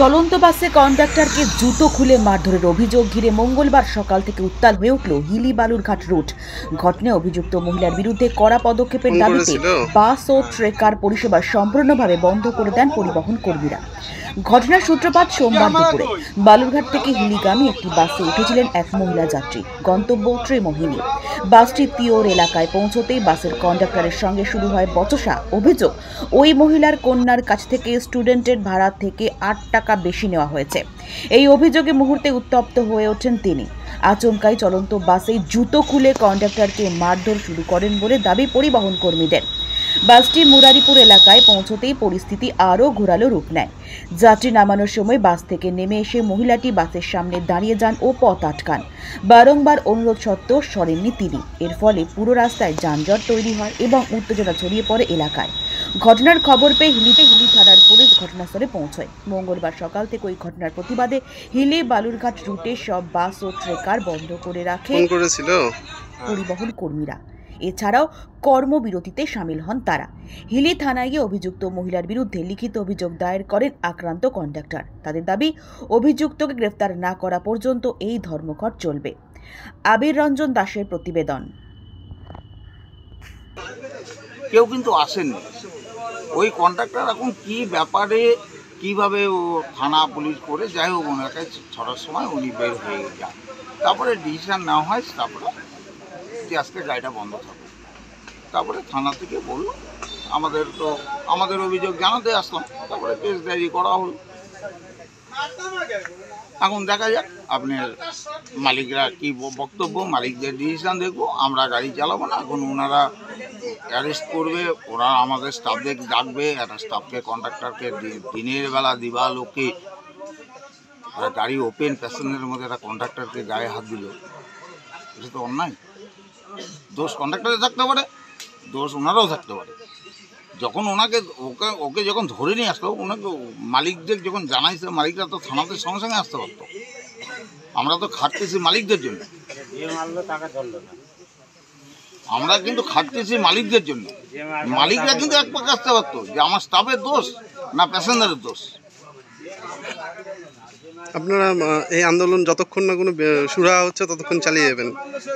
চলন্ত বাসে কন্ডাক্টরকে জুতো খুলে মারধরের অভিযোগ ঘিরে মঙ্গলবার সকাল থেকে উত্তাল হয়ে উঠল হিলি বালুরঘাট রুট। ঘটনায় অভিযুক্ত মহিলার বিরুদ্ধে কড়া পদক্ষেপের দাবিতে বাস ও ট্রেকার পরিষেবা সম্পূর্ণভাবে বন্ধ করে দেন পরিবহন কর্মীরা। ঘটনার সূত্রপাত সোমবার দুপুরে বালুরঘাট থেকে হিলিগামী একটি বাসে উঠেছিলেন এক মহিলা যাত্রী, গন্তব্য ত্রিমোহিনী। বাসটি তিওর এলাকায় পৌঁছতেই বাসের কন্ডাক্টরের সঙ্গে শুরু হয় বচসা। অভিযোগ, ওই মহিলার কন্যার কাছ থেকে স্টুডেন্টের ভাড়া থেকে 8 টাকা বেশি নেওয়া হয়েছে। এই অভিযোগে মুহূর্তে উত্তপ্ত হয়ে ওঠেন তিনি। আচমকাই চলন্ত বাসে জুতো খুলে কন্ডাক্টরকে মারধর শুরু করেন বলে দাবি পরিবহন কর্মীদের। বাসটি মুরারিপুর এলাকায় পৌঁছতেই পরিস্থিতি আরও ঘোরালো রূপ নেয়। যাত্রী নামানোর সময় বাস থেকে নেমে এসে মহিলাটি বাসের সামনে দাঁড়িয়ে যান ও পথ আটকান। বারংবার অনুরোধ সত্ত্বেও সরেননি তিনি। এর ফলে পুরো রাস্তায় যানজট তৈরি হয় এবং উত্তেজনা ছড়িয়ে পড়ে এলাকায়। ঘটনার খবর পেয়ে হিলি থানার পুলিশ ঘটনাস্থলে পৌঁছয়। মঙ্গলবার সকাল থেকে ওই ঘটনার প্রতিবাদে হিলি বালুরঘাট রুটে সব বাস ও ট্রেকার বন্ধ করে রাখে পরিবহন কর্মীরা। এছাড়াও কর্মবিরতিতে সামিল হন তারা। হিলি থানায় গিয়ে অভিযুক্ত মহিলার বিরুদ্ধে লিখিত অভিযোগ দায়ের করেন আক্রান্ত কন্ডাক্টর। তাদের দাবি, অভিযুক্তকে গ্রেফতার না করা পর্যন্ত এই ধর্মঘট চলবে। আবির রঞ্জন দাসের প্রতিবেদন। কেউ কিন্তু আসেননি। ওই কন্ট্রাক্টর এখন কি ব্যাপারে কিভাবে ও থানা পুলিশ করে যাই হোক, ওনাকে ছটার সময় উনি বের হয়ে যান। তারপরে ডিসিশন নেওয়া হয়, তারপরে যে আজকে গাড়িটা বন্ধ থাকবে। তারপরে থানা থেকে বললো, আমাদের অভিযোগ জানাতে আসলাম। তারপরে কেস ডায়েরি করা হলো। এখন দেখা যাক আপনার মালিকরা কি বক্তব্য, মালিকদের ডিসিশন দেখবো। আমরা গাড়ি চালাবো না। এখন ওনারা অ্যারেস্ট করবে, ওরা আমাদের স্টাফদের ডাকবে। একটা স্টাফকে কন্ট্রাক্টরকে দিনের বেলা দিবালোকে গাড়ি ওপেন প্যাসেঞ্জারের মধ্যে একটা কন্ট্রাক্টরকে গায়ে হাত দিল, এটা তো অন্যায়। দোষ কন্ট্রাক্টরে থাকতে পারে, দোষ ওনারাও থাকতে পারে। যখন ওকে যখন ধরে নিয়ে আসলো, ওনাকে মালিকদের যখন জানাইছে, মালিকরা তো থানাতে সঙ্গে সঙ্গে আসতে পারতো। আমরা তো খাটতেছি মালিকদের জন্য, আমরা কিন্তু খাটতেছি মালিকদের জন্য। মালিকরা কিন্তু এক পাকে আসতে পারতো যে আমার স্টাফের দোষ না প্যাসেঞ্জারের দোষ। আপনারা এই আন্দোলন যতক্ষণ না কোনো সুরাহা হচ্ছে ততক্ষণ চালিয়ে যাবেন?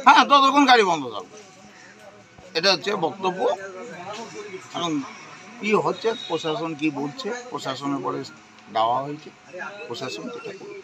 হ্যাঁ, ততক্ষণ গাড়ি বন্ধ থাকবে, এটা হচ্ছে বক্তব্য। এখন কী হচ্ছে, প্রশাসন কি বলছে, প্রশাসনের পরে দেওয়া হয়েছে, প্রশাসন যেটা করবে।